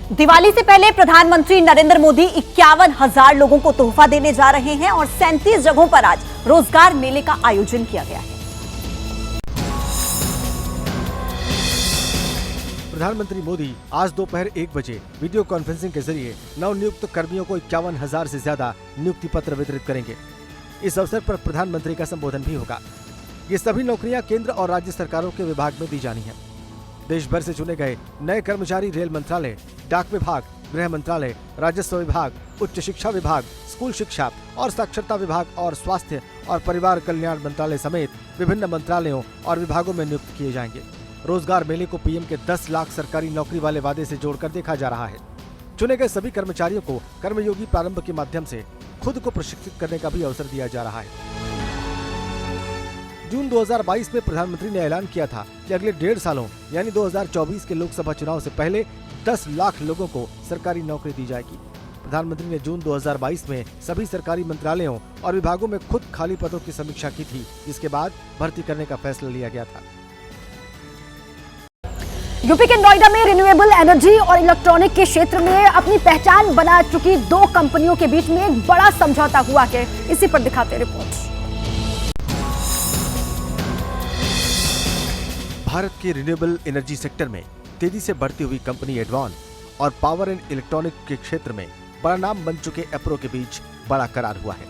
दिवाली से पहले प्रधानमंत्री नरेंद्र मोदी 51,000 लोगों को तोहफा देने जा रहे हैं और 37 जगहों पर आज रोजगार मेले का आयोजन किया गया है। प्रधानमंत्री मोदी आज दोपहर 1 बजे वीडियो कॉन्फ्रेंसिंग के जरिए नवनियुक्त कर्मियों को 51,000 से ज्यादा नियुक्ति पत्र वितरित करेंगे। इस अवसर पर प्रधानमंत्री का संबोधन भी होगा। ये सभी नौकरियां केंद्र और राज्य सरकारों के विभाग में दी जानी है। देश भर से चुने गए नए कर्मचारी रेल मंत्रालय, डाक विभाग, गृह मंत्रालय, राजस्व विभाग, उच्च शिक्षा विभाग, स्कूल शिक्षा और साक्षरता विभाग और स्वास्थ्य और परिवार कल्याण मंत्रालय समेत विभिन्न मंत्रालयों और विभागों में नियुक्त किए जाएंगे। रोजगार मेले को पीएम के 10 लाख सरकारी नौकरी वाले वादे से जोड़कर देखा जा रहा है। चुने गए सभी कर्मचारियों को कर्मयोगी प्रारंभ के माध्यम से खुद को प्रशिक्षित करने का भी अवसर दिया जा रहा है। जून 2022 में प्रधानमंत्री ने ऐलान किया था कि अगले 1.5 सालों यानी 2024 के लोकसभा चुनाव से पहले 10 लाख लोगों को सरकारी नौकरी दी जाएगी। प्रधानमंत्री ने जून 2022 में सभी सरकारी मंत्रालयों और विभागों में खुद खाली पदों की समीक्षा की थी, जिसके बाद भर्ती करने का फैसला लिया गया था। यूपी के नोएडा में रिन्यूएबल एनर्जी और इलेक्ट्रॉनिक के क्षेत्र में अपनी पहचान बना चुकी 2 कंपनियों के बीच में एक बड़ा समझौता हुआ है। इसी पर दिखाते रिपोर्ट। भारत के रिन्यूएबल एनर्जी सेक्टर में तेजी से बढ़ती हुई कंपनी एडवान और पावर एंड इलेक्ट्रॉनिक के क्षेत्र में बड़ा नाम बन चुके एप्रो के बीच बड़ा करार हुआ है।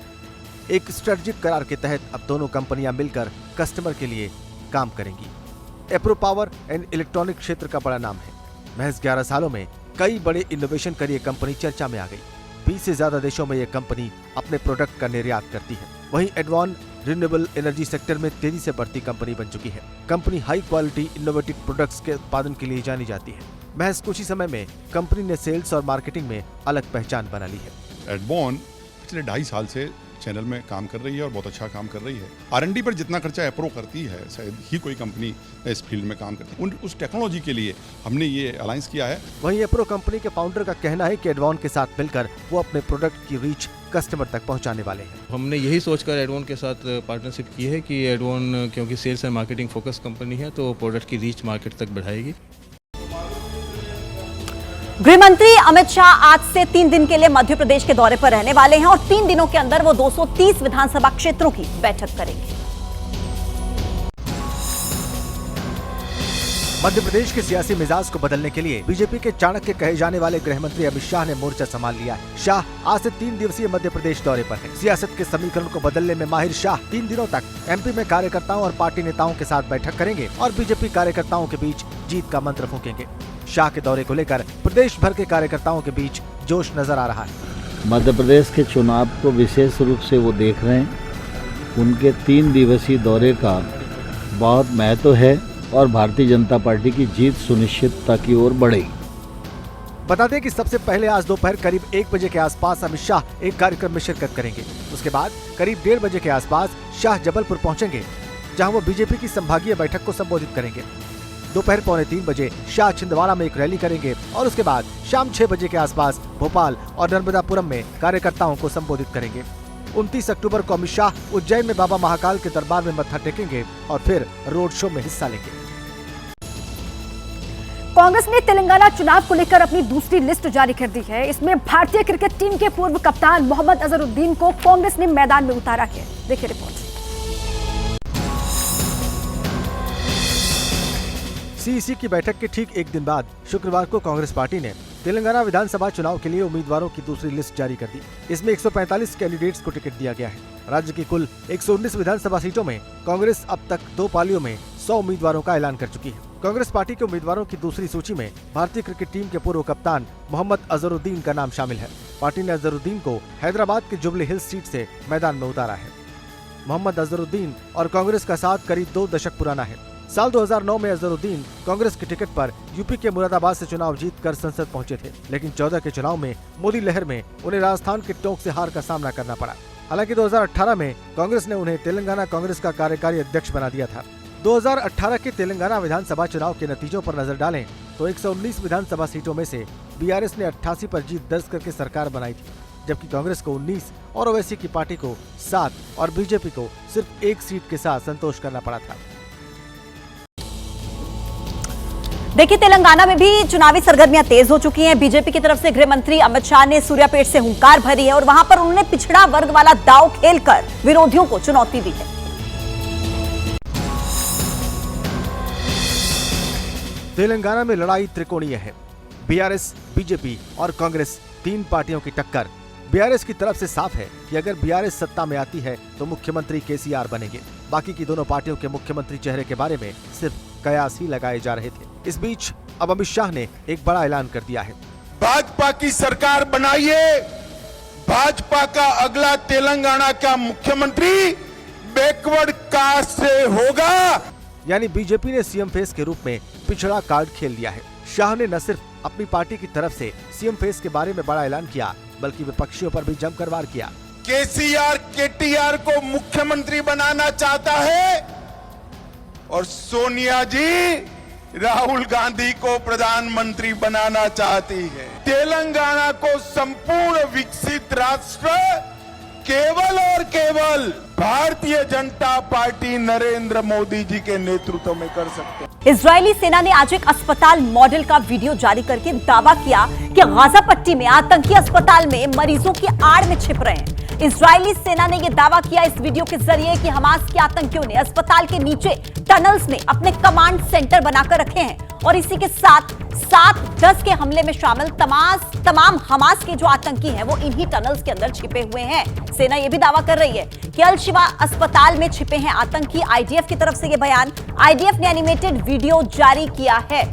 एक स्ट्रेटेजिक करार के तहत अब दोनों कंपनियां मिलकर कस्टमर के लिए काम करेंगी। एप्रो पावर एंड इलेक्ट्रॉनिक क्षेत्र का बड़ा नाम है। महज 11 सालों में कई बड़े इनोवेशन कर ये कंपनी चर्चा में आ गई। 20 से ज्यादा देशों में ये कंपनी अपने प्रोडक्ट का निर्यात करती है। वहीं एडवान रिन्यूएबल एनर्जी सेक्टर में तेजी से बढ़ती कंपनी बन चुकी है। Company high quality innovative products के उत्पादन के लिए जानी जाती है। महज कुछ ही समय में कंपनी ने सेल्स और मार्केटिंग में अलग पहचान बना ली है। एडवान पिछले 2.5 साल से चैनल में काम कर रही है और बहुत अच्छा काम कर रही है। R&D पर जितना खर्चा एप्रो करती है शायद ही कोई कंपनी इस फील्ड में काम करती है। उस टेक्नोलॉजी के लिए हमने ये अलायंस किया है। वहीं एप्रो कंपनी के फाउंडर का कहना है कि एडवान के साथ मिलकर वो अपने प्रोडक्ट की रीच कस्टमर तक पहुंचाने वाले हैं। हमने यही सोचकर एडवान के साथ पार्टनरशिप की है कि एडवान क्योंकि sales and marketing focus company है तो प्रोडक्ट की रीच मार्केट तक बढ़ाएगी। गृह मंत्री अमित शाह आज से 3 दिन के लिए मध्य प्रदेश के दौरे पर रहने वाले हैं और 3 दिनों के अंदर वो 230 विधानसभा क्षेत्रों की बैठक करेंगे। मध्य प्रदेश के सियासी मिजाज को बदलने के लिए बीजेपी के चाणक्य कहे जाने वाले गृह मंत्री अमित शाह ने मोर्चा संभाल लिया है। शाह आज से 3 दिवसीय मध्य प्रदेश दौरे पर हैं। सियासत के समीकरण को बदलने में माहिर शाह 3 दिनों तक एमपी में कार्यकर्ताओं और पार्टी नेताओं के साथ बैठक करेंगे और बीजेपी कार्यकर्ताओं के बीच जीत का मंत्र फूकेंगे। शाह के दौरे को लेकर प्रदेश भर के कार्यकर्ताओं के बीच जोश नजर आ रहा है। मध्य प्रदेश के चुनाव को विशेष रूप से वो देख रहे हैं। उनके 3 दिवसीय दौरे का बहुत महत्व है और भारतीय जनता पार्टी की जीत सुनिश्चितता की ओर बढ़ेगी। बता दें कि सबसे पहले आज दोपहर करीब 1 बजे के आसपास अमित शाह एक कार्यक्रम में शिरकत करेंगे। उसके बाद करीब 1:30 बजे के आसपास शाह जबलपुर पहुंचेंगे, जहां वो बीजेपी की संभागीय बैठक को संबोधित करेंगे। दोपहर 2:45 बजे शाह छिंदवाड़ा में एक रैली करेंगे और उसके बाद शाम 6 बजे के आसपास भोपाल और नर्मदापुरम में कार्यकर्ताओं को संबोधित करेंगे। 29 अक्टूबर को अमित शाह उज्जैन में बाबा महाकाल के दरबार में मत्था टेकेंगे और फिर रोड शो में हिस्सा लेंगे। कांग्रेस ने तेलंगाना चुनाव को लेकर अपनी दूसरी लिस्ट जारी कर दी है। इसमें भारतीय क्रिकेट टीम के पूर्व कप्तान मोहम्मद अजहरुद्दीन को कांग्रेस ने मैदान में उतारा है। देखिए रिपोर्ट। सीईसी की बैठक के ठीक एक दिन बाद शुक्रवार को कांग्रेस पार्टी ने तेलंगाना विधानसभा चुनाव के लिए उम्मीदवारों की दूसरी लिस्ट जारी कर दी। इसमें 145 कैंडिडेट्स को टिकट दिया गया है। राज्य की कुल 119 विधानसभा सीटों में कांग्रेस अब तक 2 पालियों में 100 उम्मीदवारों का ऐलान कर चुकी है। कांग्रेस पार्टी के उम्मीदवारों की दूसरी सूची में भारतीय क्रिकेट टीम के पूर्व कप्तान मोहम्मद अजहरुद्दीन का नाम शामिल है। पार्टी ने अजहरुद्दीन को हैदराबाद के जुबली हिल्स सीट से मैदान में उतारा है। मोहम्मद अजहरुद्दीन और कांग्रेस का साथ करीब 2 दशक पुराना है। साल 2009 में अजहरुद्दीन कांग्रेस के टिकट पर यूपी के मुरादाबाद से चुनाव जीतकर संसद पहुंचे थे, लेकिन 14 के चुनाव में मोदी लहर में उन्हें राजस्थान के टोंक से हार का सामना करना पड़ा। हालांकि 2018 में कांग्रेस ने उन्हें तेलंगाना कांग्रेस का कार्यकारी अध्यक्ष बना दिया था। 2018 के तेलंगाना विधानसभा चुनाव के नतीजों पर नजर डालें तो 119 विधानसभा सीटों में से बीआरएस ने 88 पर जीत दर्ज करके सरकार बनाई थी, जबकि कांग्रेस को 19 और ओवैसी की पार्टी को 7 और बीजेपी को सिर्फ 1 सीट के साथ संतोष करना पड़ा था। देखिए, तेलंगाना में भी चुनावी सरगर्मियां तेज हो चुकी हैं। बीजेपी की तरफ से गृह मंत्री अमित शाह ने सूर्यापेट से हुंकार भरी है और वहां पर उन्होंने पिछड़ा वर्ग वाला दांव खेलकर विरोधियों को चुनौती दी है। तेलंगाना में लड़ाई त्रिकोणीय है। बीआरएस, बीजेपी और कांग्रेस, तीन पार्टियों की टक्कर। बीआरएस की तरफ से साफ है कि अगर बीआरएस सत्ता में आती है तो मुख्यमंत्री केसीआर बनेंगे। बाकी की दोनों पार्टियों के मुख्यमंत्री चेहरे के बारे में सिर्फ कयास ही लगाए जा रहे थे। इस बीच अब अमित शाह ने एक बड़ा ऐलान कर दिया है। भाजपा की सरकार बनाइए, भाजपा का अगला तेलंगाना का मुख्यमंत्री बैकवर्ड कास्ट से होगा। यानी बीजेपी ने सीएम फेस के रूप में पिछड़ा कार्ड खेल दिया है। शाह ने न सिर्फ अपनी पार्टी की तरफ से सीएम फेस के बारे में बड़ा ऐलान किया, बल्कि विपक्षियों पर भी जमकर वार किया। केसीआर केटीआर को मुख्यमंत्री बनाना चाहता है और सोनिया जी राहुल गांधी को प्रधानमंत्री बनाना चाहती है। तेलंगाना को संपूर्ण विकसित राष्ट्र केवल और केवल भारतीय जनता पार्टी नरेंद्र मोदी जी के नेतृत्व में कर सकते हैं। इजरायली सेना ने आज एक अस्पताल मॉडल का वीडियो जारी करके दावा किया कि गाजा पट्टी में आतंकी अस्पताल में मरीजों की आड़ में छिप रहे हैं। इजरायली सेना ने यह दावा किया इस वीडियो के जरिए कि हमास के आतंकियों ने अस्पताल के नीचे टनल्स में अपने कमांड सेंटर बनाकर रखे हैं और इसी के साथ 7-10 के हमले में शामिल तमाम हमास के जो आतंकी हैं वो इन्हीं टनल्स के अंदर छिपे हुए हैं। सेना यह भी दावा कर रही है कि अल शिफा अस्पताल में छिपे हैं आतंकी। आईडीएफ की तरफ से यह बयान, आईडीएफ ने एनिमेटेड वीडियो जारी किया है।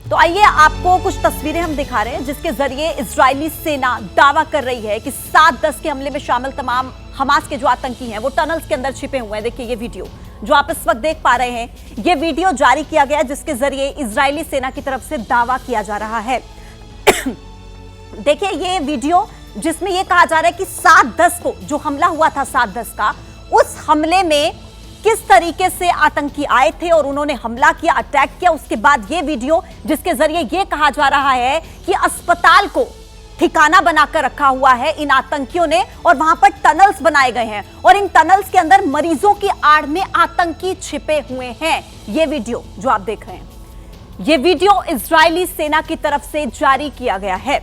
तो आइए आपको कुछ तस्वीरें हम दिखा रहे हैं जिसके जरिए इजरायली सेना दावा कर रही है कि 7-10 के हमले में शामिल तमाम हमास के जो आतंकी हैं वो टनल्स के अंदर छिपे हुए हैं। देखिए, ये वीडियो जो आप इस वक्त देख पा रहे हैं, ये वीडियो जारी किया गया जिसके जरिए इजरायली सेना की तरफ से दावा किया जा रहा है। देखिए, ये वीडियो जिसमें यह कहा जा रहा है कि 7-10 को जो हमला हुआ था 7-10 का, उस हमले में किस तरीके से आतंकी आए थे और उन्होंने हमला किया, अटैक किया। उसके बाद ये वीडियो जिसके जरिए यह कहा जा रहा है कि अस्पताल को ठिकाना बनाकर रखा हुआ है इन आतंकियों ने और वहां पर टनल्स बनाए गए हैं और इन टनल्स के अंदर मरीजों की आड़ में आतंकी छिपे हुए हैं। ये वीडियो जो आप देख रहे हैं, ये वीडियो इजरायली सेना की तरफ से जारी किया गया है।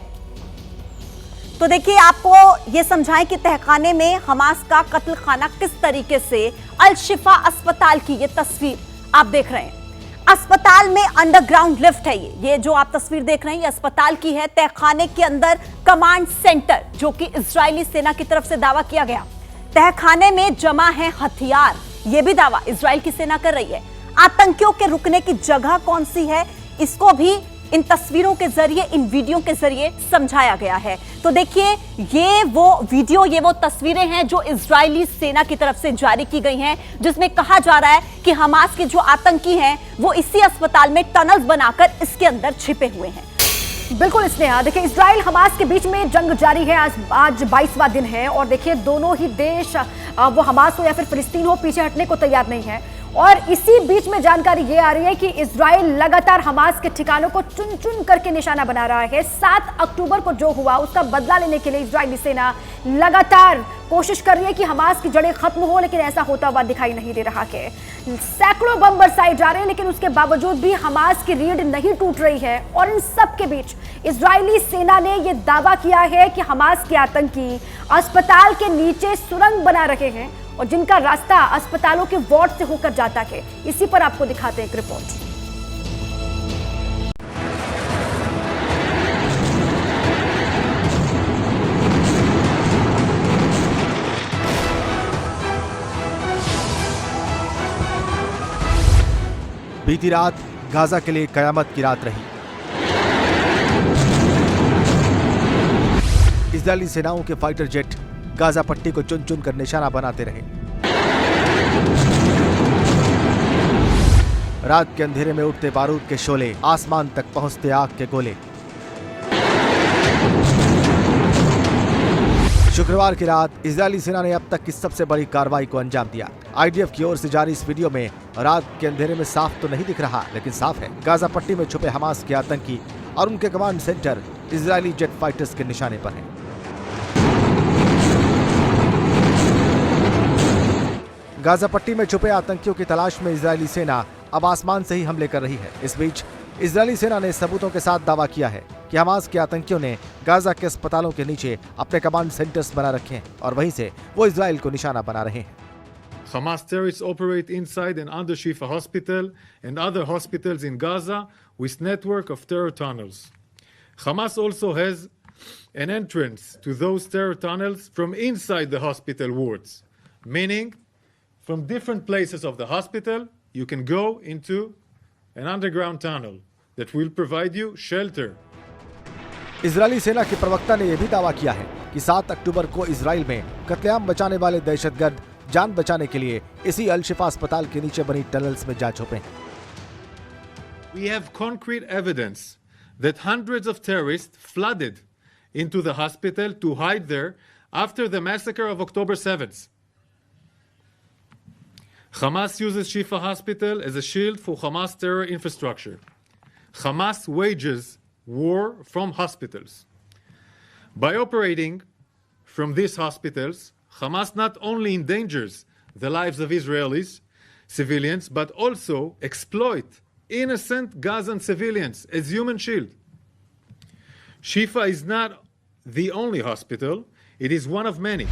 तो देखिए, आपको यह समझाएं कि तहखाने में हमास का कत्ल खाना किस तरीके से, अल शिफा अस्पताल की ये तस्वीर आप देख रहे हैं। अस्पताल में अंडरग्राउंड लिफ्ट है। ये जो आप तस्वीर देख रहे हैं ये अस्पताल की है। तहखाने के अंदर कमांड सेंटर जो कि इजरायली सेना की तरफ से दावा किया गया। तहखाने में जमा है हथियार, ये भी दावा इजराइल की सेना कर रही है। आतंकियों के रुकने की जगह कौन सी है, इसको भी इन तस्वीरों के जरिए, इन वीडियो के जरिए समझाया गया है। तो देखिए, ये वो वीडियो, ये वो तस्वीरें हैं जो इजरायली सेना की तरफ से जारी की गई हैं, जिसमें कहा जा रहा है कि हमास के जो आतंकी हैं वो इसी अस्पताल में टनल्स बनाकर इसके अंदर छिपे हुए हैं। बिल्कुल स्नेहा, देखिए इजराइल हमास के बीच में जंग जारी है। आज 22वां दिन है और देखिए दोनों ही देश, वो हमास हो या फिर फिलिस्तीन हो, पीछे हटने को तैयार नहीं है। और इसी बीच में जानकारी ये आ रही है कि इजराइल लगातार हमास के ठिकानों को चुन चुन करके निशाना बना रहा है। 7 अक्टूबर को जो हुआ उसका बदला लेने के लिए इजरायली सेना लगातार कोशिश कर रही है कि हमास की जड़ें खत्म हो, लेकिन ऐसा होता हुआ दिखाई नहीं दे रहा है। सैकड़ों बम बरसाए जा रहे हैं लेकिन उसके बावजूद भी हमास की रीढ़ नहीं टूट रही है। और इन सब के बीच इजरायली सेना ने यह दावा किया है कि हमास के आतंकी अस्पताल के नीचे सुरंग बना रहे हैं और जिनका रास्ता अस्पतालों के वार्ड से होकर जाता है। इसी पर आपको दिखाते हैं एक रिपोर्ट। बीती रात गाजा के लिए कयामत की रात रही। इजरायली सेनाओं के फाइटर जेट गाजा पट्टी को चुन चुन कर निशाना बनाते रहे। रात के अंधेरे में उठते बारूद के शोले, आसमान तक पहुंचते आग के गोले। शुक्रवार की रात इजरायली सेना ने अब तक की सबसे बड़ी कार्रवाई को अंजाम दिया। आईडीएफ की ओर से जारी इस वीडियो में रात के अंधेरे में साफ तो नहीं दिख रहा, लेकिन साफ है गाजा पट्टी में छुपे हमास के आतंकी और उनके command centre Israeli jet fighters के निशाने पर हैं। गाजा पट्टी में छुपे आतंकियों की तलाश में इजरायली सेना अब आसमान से ही हमले कर रही है। इस बीच इजरायली सेना ने सबूतों के साथ दावा किया है कि हमास के आतंकियों ने गाजा के अस्पतालों के नीचे अपने कमांड सेंटर्स बना रखे हैं और वहीं से वो इजराइल को निशाना बना रहे हैं। Hamas terrorists operate inside and under Shifa Hospital and other hospitals in Gaza with network of terror tunnels. Hamas also has an entrance to those terror tunnels from inside the hospital wards, meaning from different places of the hospital you can go into an underground tunnel that will provide you shelter. Israeli सेना के प्रवक्ता ने यह भी दावा किया है कि 7 अक्टूबर को इजराइल में कत्लेआम बचाने वाले दहशतगर्द जान बचाने के लिए इसी अल शिफा अस्पताल के नीचे बनी टनल्स में जा छुपे हैं। We have concrete evidence that hundreds of terrorists flooded into the hospital to hide there after the massacre of October 7th. Hamas uses Shifa Hospital as a shield for Hamas terror infrastructure. Hamas wages war from hospitals. By operating from these hospitals, Hamas not only endangers the lives of Israelis, civilians, but also exploit innocent Gazan civilians as human shield. Shifa is not the only hospital, it is one of many.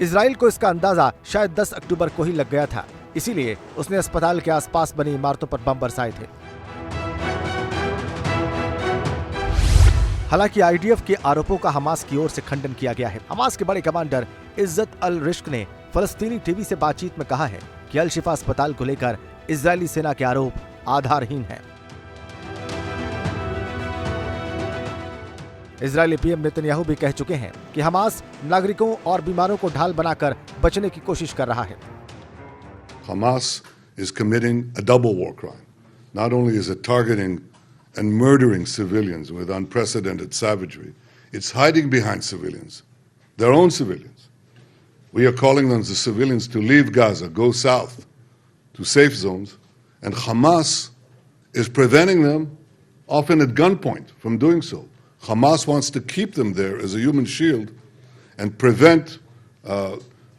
Israel को इसका अंदाजा शायद 10 अक्टूबर को ही लग गया था, इसीलिए उसने अस्पताल के आसपास बनी इमारतों पर बम बरसाए थे। हालांकि आईडीएफ के आरोपों का हमास की ओर से खंडन किया गया है। हमास के बड़े कमांडर इज्जत अल रिश्क ने फलस्तीनी टीवी से बातचीत में कहा है कि अल शिफा अस्पताल को लेकर इजरायली सेना के आरोप आधारहीन हैं। इजरायली पीएम नेतन्याहू भी कह चुके हैं कि हमास नागरिकों और बीमारों को ढाल बनाकर बचने की कोशिश कर रहा है। Hamas is committing a double war crime. Not only is it targeting and murdering civilians with unprecedented savagery, it's hiding behind civilians, their own civilians. We are calling on the civilians to leave Gaza, go south to safe zones, and Hamas is preventing them, often at gunpoint, from doing so. Hamas wants to keep them there as a human shield and prevent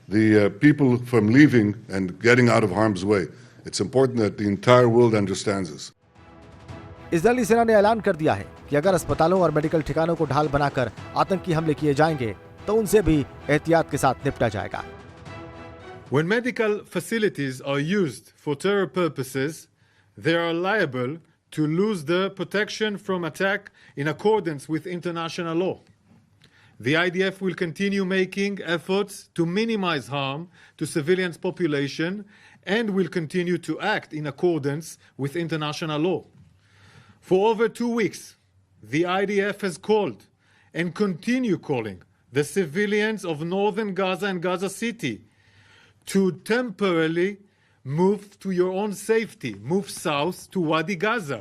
the people from leaving and getting out of harm's way. It's important that the entire world understands this. Israeli सेना ने ऐलान कर दिया है कि अगर अस्पतालों और मेडिकल ठिकानों को ढाल बनाकर आतंकी हमले किए जाएंगे तो उनसे भी एहतियात के साथ निपटा जाएगा। When medical facilities are used for terror purposes, they are liable to lose the protection from attack in accordance with international law. The IDF will continue making efforts to minimize harm to civilian population and will continue to act in accordance with international law. For over 2 weeks, the IDF has called and continue calling the civilians of northern Gaza and Gaza City to temporarily move to your own safety, move south to Wadi Gaza.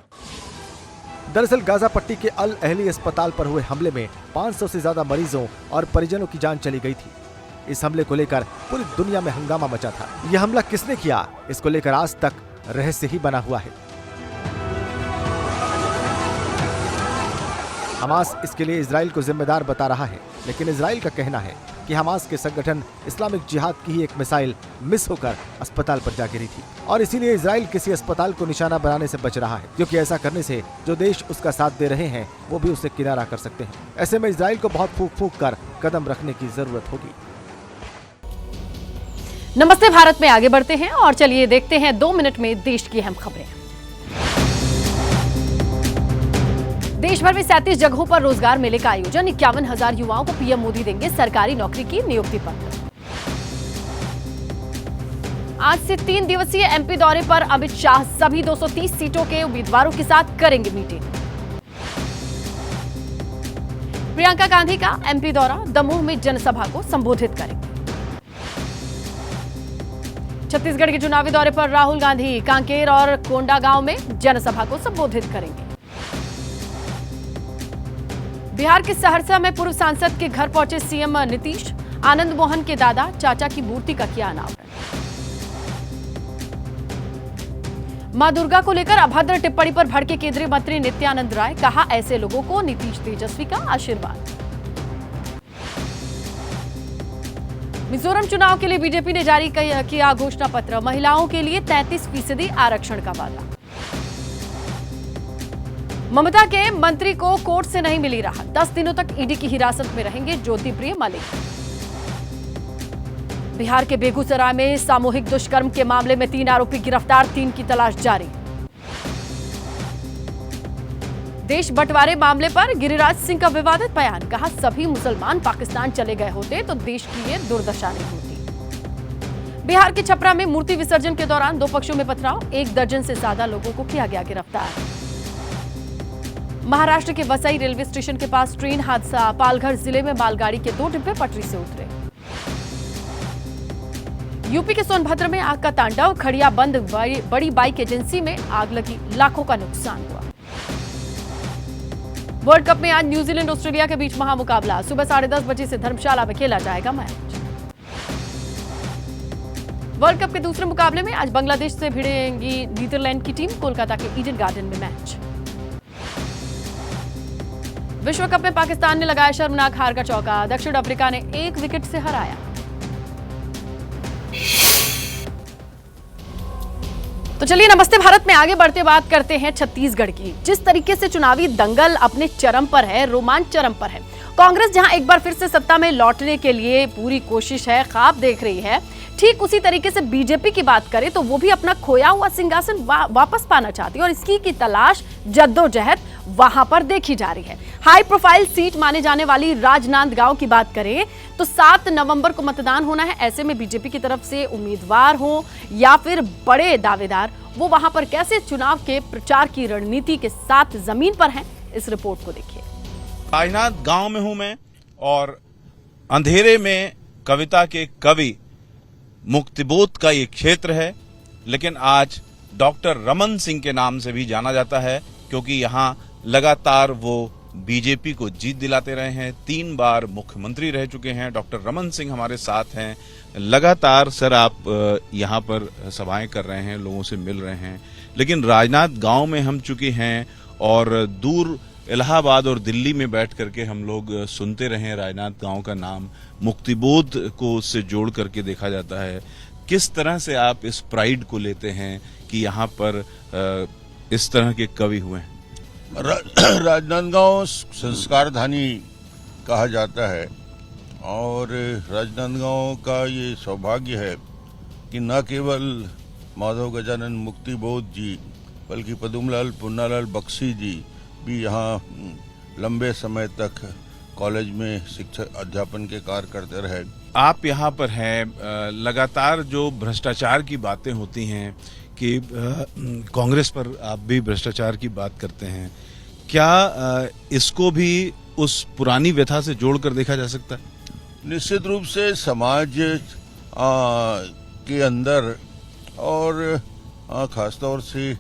दरअसल Gaza पट्टी के अल Ahli अस्पताल पर हुए हमले में 500 से ज्यादा मरीजों और परिजनों की जान चली गई थी। इस हमले को लेकर पूरी दुनिया में हंगामा मचा था। यह हमला किसने किया, इसको लेकर आज तक रहस्य ही बना हुआ है। हमास इसके लिए इजराइल को जिम्मेदार बता रहा है, लेकिन इजराइल का कहना है कि हमास के संगठन इस्लामिक जिहाद की ही एक मिसाइल मिस होकर अस्पताल पर जा गिरी थी और इसीलिए इजराइल किसी अस्पताल को निशाना बनाने से बच रहा है, क्योंकि ऐसा करने से जो देश उसका साथ दे रहे हैं वो भी उसे किनारा कर सकते हैं। ऐसे में इजराइल को बहुत फूंक फूंक कर कदम रखने की जरूरत होगी। नमस्ते भारत में आगे बढ़ते हैं और चलिए देखते हैं 2 मिनट में देश की अहम खबरें। देश भर में 37 जगहों पर रोजगार मेले का आयोजन, 51,000 युवाओं को पीएम मोदी देंगे सरकारी नौकरी की नियुक्ति पत्र। आज से 3 दिवसीय एमपी दौरे पर अमित शाह सभी 230 सीटों के उम्मीदवारों के साथ करेंगे मीटिंग। प्रियंका गांधी का एमपी दौरा, दमोह में जनसभा को संबोधित करेंगे। छत्तीसगढ़ के चुनावी दौरे पर राहुल गांधी कांकेर और कोंडागांव में जनसभा को संबोधित करेंगे। बिहार के सहरसा में पूर्व सांसद के घर पहुंचे सीएम नीतीश, आनंद मोहन के दादा चाचा की मूर्ति का किया अनावरण। मां दुर्गा को लेकर अभद्र टिप्पणी पर भड़के केंद्रीय मंत्री नित्यानंद राय, कहा ऐसे लोगों को नीतीश तेजस्वी का आशीर्वाद। मिजोरम चुनाव के लिए बीजेपी ने जारी किया घोषणा पत्र। महिलाओं के लिए 33% आरक्षण का वादा। ममता के मंत्री को कोर्ट से नहीं मिली राहत। 10 दिनों तक ईडी की हिरासत में रहेंगे ज्योतिप्रिय मलिक। बिहार के बेगूसराय में सामूहिक दुष्कर्म के मामले में 3 आरोपी गिरफ्तार, 3 की तलाश जारी। देश बंटवारे मामले पर गिरिराज सिंह का विवादित बयान, कहा सभी मुसलमान पाकिस्तान चले गए होते तो देश की ये दुर्दशा नहीं होती। बिहार के छपरा में मूर्ति विसर्जन के दौरान 2 पक्षों में पथराव, 1 दर्जन से ज्यादा लोगों को किया गया गिरफ्तार। महाराष्ट्र के वसई रेलवे स्टेशन के पास ट्रेन हादसा, पालघर जिले में मालगाड़ी के 2 डिब्बे पटरी से उतरे। यूपी के सोनभद्र में आग का तांडव, खड़िया बंद बड़ी बाइक एजेंसी में आग लगी, लाखों का नुकसान हुआ। वर्ल्ड कप में आज न्यूजीलैंड ऑस्ट्रेलिया के बीच महामुकाबला, सुबह 10:30 बजे से धर्मशाला में खेला जाएगा मैच। वर्ल्ड कप के दूसरे मुकाबले में आज बांग्लादेश से भिड़ेगी नीदरलैंड की टीम, कोलकाता के ईडन गार्डन में मैच। विश्व कप में पाकिस्तान ने लगाया शर्मनाक हार का चौका, दक्षिण अफ्रीका ने 1 विकेट से हराया। तो चलिए नमस्ते भारत में आगे बढ़ते बात करते हैं छत्तीसगढ़ की। जिस तरीके से चुनावी दंगल अपने चरम पर है, रोमांच चरम पर है। कांग्रेस जहां एक बार फिर से सत्ता में लौटने के लिए पूरी कोशिश है, ख्वाब देख रही है, ठीक उसी तरीके से बीजेपी की बात करें तो वो भी अपना खोया हुआ सिंहासन वापस पाना चाहती है और इसकी की तलाश जद्दोजहद वहां पर देखी जा रही है। हाई प्रोफाइल सीट माने जाने वाली राजनांदगांव की बात करें तो 7 नवंबर को मतदान होना है। ऐसे में बीजेपी की तरफ से उम्मीदवार हो या फिर बड़े दावेदार, वो वहां पर कैसे चुनाव के प्रचार की रणनीति के साथ जमीन पर हैं, इस रिपोर्ट को देखिए। राजनांदगांव में हूं मैं और अंधेरे में कविता के कवि मुक्तिबोध का ये क्षेत्र है, लेकिन आज डॉक्टर रमन सिंह के नाम से भी जाना जाता है क्योंकि यहाँ लगातार वो बीजेपी को जीत दिलाते रहे हैं। 3 बार मुख्यमंत्री रह चुके हैं। डॉक्टर रमन सिंह हमारे साथ हैं। लगातार सर आप यहाँ पर सभाएं कर रहे हैं, लोगों से मिल रहे हैं, लेकिन राजनांदगांव में हम चुके हैं और दूर इलाहाबाद और दिल्ली में बैठ करके हम लोग सुनते रहे हैं राजनांदगांव का नाम, मुक्तिबोध को उससे जोड़ करके देखा जाता है। किस तरह से आप इस प्राइड को लेते हैं कि यहाँ पर इस तरह के कवि हुए हैं? राजनांदगांव संस्कारधानी कहा जाता है और राजनांदगांव का ये सौभाग्य है कि न केवल माधव गजानन मुक्तिबोध जी बल्कि पदुमलाल पुन्नालाल बख्शी जी भी यहाँ लंबे समय तक कॉलेज में शिक्षक अध्यापन के कार्य करते रहे। आप यहाँ पर हैं, लगातार जो भ्रष्टाचार की बातें होती हैं कि कांग्रेस पर आप भी भ्रष्टाचार की बात करते हैं, क्या इसको भी उस पुरानी व्यथा से जोड़कर देखा जा सकता है? निश्चित रूप से समाज के अंदर और खासतौर से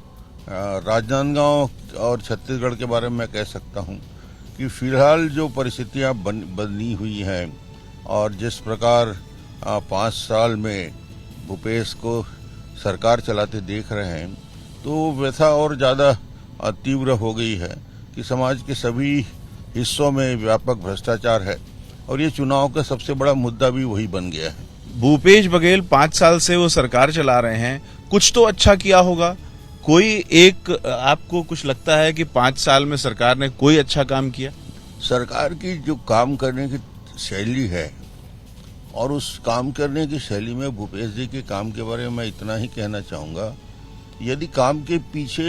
राजनांदगांव और छत्तीसगढ़ के बारे में मैं कह सकता हूं कि फिलहाल जो परिस्थितियां बनी हुई हैं और जिस प्रकार 5 साल में भूपेश को सरकार चलाते देख रहे हैं तो व्यथा और ज़्यादा तीव्र हो गई है कि समाज के सभी हिस्सों में व्यापक भ्रष्टाचार है और ये चुनाव का सबसे बड़ा मुद्दा भी वही बन गया है। भूपेश बघेल 5 साल से वो सरकार चला रहे हैं, कुछ तो अच्छा किया होगा। कोई एक आपको कुछ लगता है कि 5 साल में सरकार ने कोई अच्छा काम किया? सरकार की जो काम करने की शैली है और उस काम करने की शैली में भूपेश जी के काम के बारे में मैं इतना ही कहना चाहूँगा, यदि काम के पीछे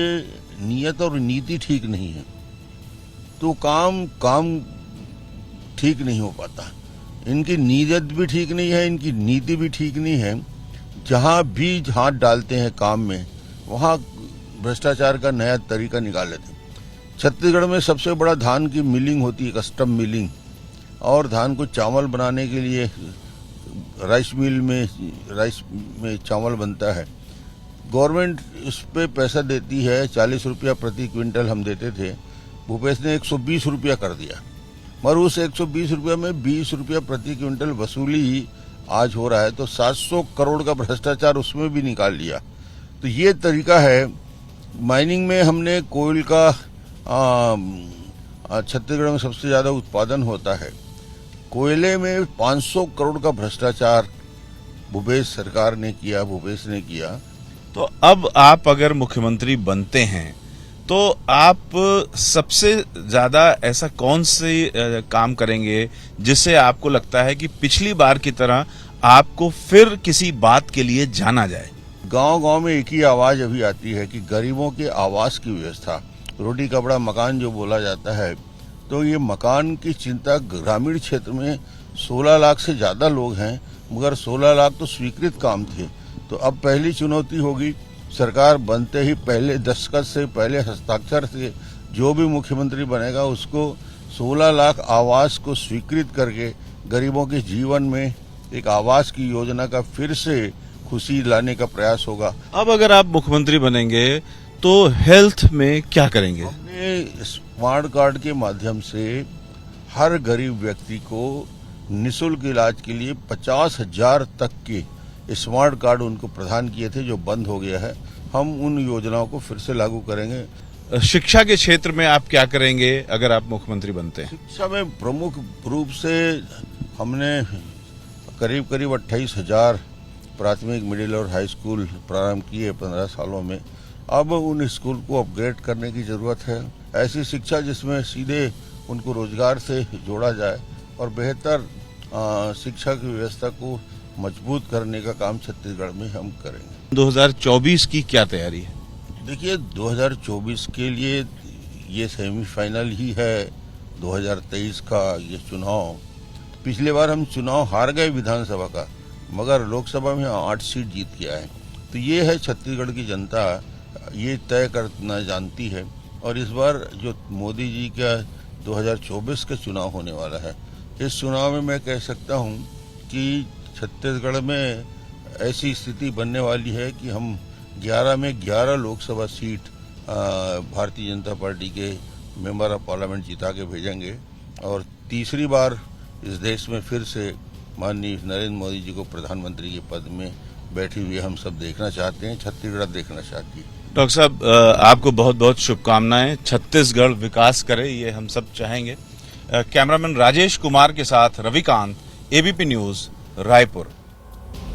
नियत और नीति ठीक नहीं है तो काम ठीक नहीं हो पाता। इनकी नीयत भी ठीक नहीं है, इनकी नीति भी ठीक नहीं है। जहाँ भी हाथ डालते हैं काम में वहाँ भ्रष्टाचार का नया तरीका निकाल लेते हैं। छत्तीसगढ़ में सबसे बड़ा धान की मिलिंग होती है, कस्टम मिलिंग, और धान को चावल बनाने के लिए राइस में चावल बनता है। गवर्नमेंट इस पे पैसा देती है, 40 रुपया प्रति क्विंटल हम देते थे, भूपेश ने 120 रुपया कर दिया, मगर उस 120 रुपया में 20 रुपया प्रति क्विंटल वसूली आज हो रहा है, तो 700 करोड़ का भ्रष्टाचार उसमें भी निकाल लिया। तो ये तरीका है। माइनिंग में हमने कोयल का छत्तीसगढ़ में सबसे ज़्यादा उत्पादन होता है। कोयले में 500 करोड़ का भ्रष्टाचार भूपेश ने किया। तो अब आप अगर मुख्यमंत्री बनते हैं तो आप सबसे ज्यादा ऐसा कौन से काम करेंगे जिससे आपको लगता है कि पिछली बार की तरह आपको फिर किसी बात के लिए जाना जाए? गांव-गांव में एक ही आवाज अभी आती है कि गरीबों के आवास की व्यवस्था, रोटी कपड़ा मकान जो बोला जाता है, तो ये मकान की चिंता ग्रामीण क्षेत्र में 16 लाख से ज्यादा लोग हैं, मगर 16 लाख तो स्वीकृत काम थे। तो अब पहली चुनौती होगी, सरकार बनते ही पहले दस्तखत से पहले हस्ताक्षर से जो भी मुख्यमंत्री बनेगा उसको 16 लाख आवास को स्वीकृत करके गरीबों के जीवन में एक आवास की योजना का फिर से खुशी लाने का प्रयास होगा। अब अगर आप मुख्यमंत्री बनेंगे तो हेल्थ में क्या करेंगे? अपने स्मार्ट कार्ड के माध्यम से हर गरीब व्यक्ति को निःशुल्क इलाज के लिए 50,000 तक के स्मार्ट कार्ड उनको प्रदान किए थे, जो बंद हो गया है। हम उन योजनाओं को फिर से लागू करेंगे। शिक्षा के क्षेत्र में आप क्या करेंगे अगर आप मुख्यमंत्री बनते हैं? शिक्षा में प्रमुख रूप से हमने करीब 28,000 प्राथमिक, मिडिल और हाई स्कूल प्रारंभ किए 15 सालों में। अब उन स्कूल को अपग्रेड करने की जरूरत है। ऐसी शिक्षा जिसमें सीधे उनको रोजगार से जोड़ा जाए और बेहतर शिक्षा की व्यवस्था को मजबूत करने का काम छत्तीसगढ़ में हम करेंगे। 2024 की क्या तैयारी है? देखिए, 2024 के लिए ये सेमीफाइनल ही है 2023 का ये चुनाव। पिछले बार हम चुनाव हार गए विधानसभा का, मगर लोकसभा में 8 सीट जीत के आए। तो ये है छत्तीसगढ़ की जनता, ये तय करना जानती है। और इस बार जो मोदी जी का 2024 का चुनाव होने वाला है, इस चुनाव में मैं कह सकता हूँ कि छत्तीसगढ़ में ऐसी स्थिति बनने वाली है कि हम 11 में 11 लोकसभा सीट भारतीय जनता पार्टी के मेंबर ऑफ पार्लियामेंट जिता के भेजेंगे और तीसरी बार इस देश में फिर से माननीय नरेंद्र मोदी जी को प्रधानमंत्री के पद में बैठे हुए हम सब देखना चाहते हैं, छत्तीसगढ़ देखना चाहती है। डॉक्टर साहब, आपको बहुत बहुत शुभकामनाएं। छत्तीसगढ़ विकास करे, ये हम सब चाहेंगे। कैमरामैन राजेश कुमार के साथ रविकांत, एबीपी न्यूज, रायपुर।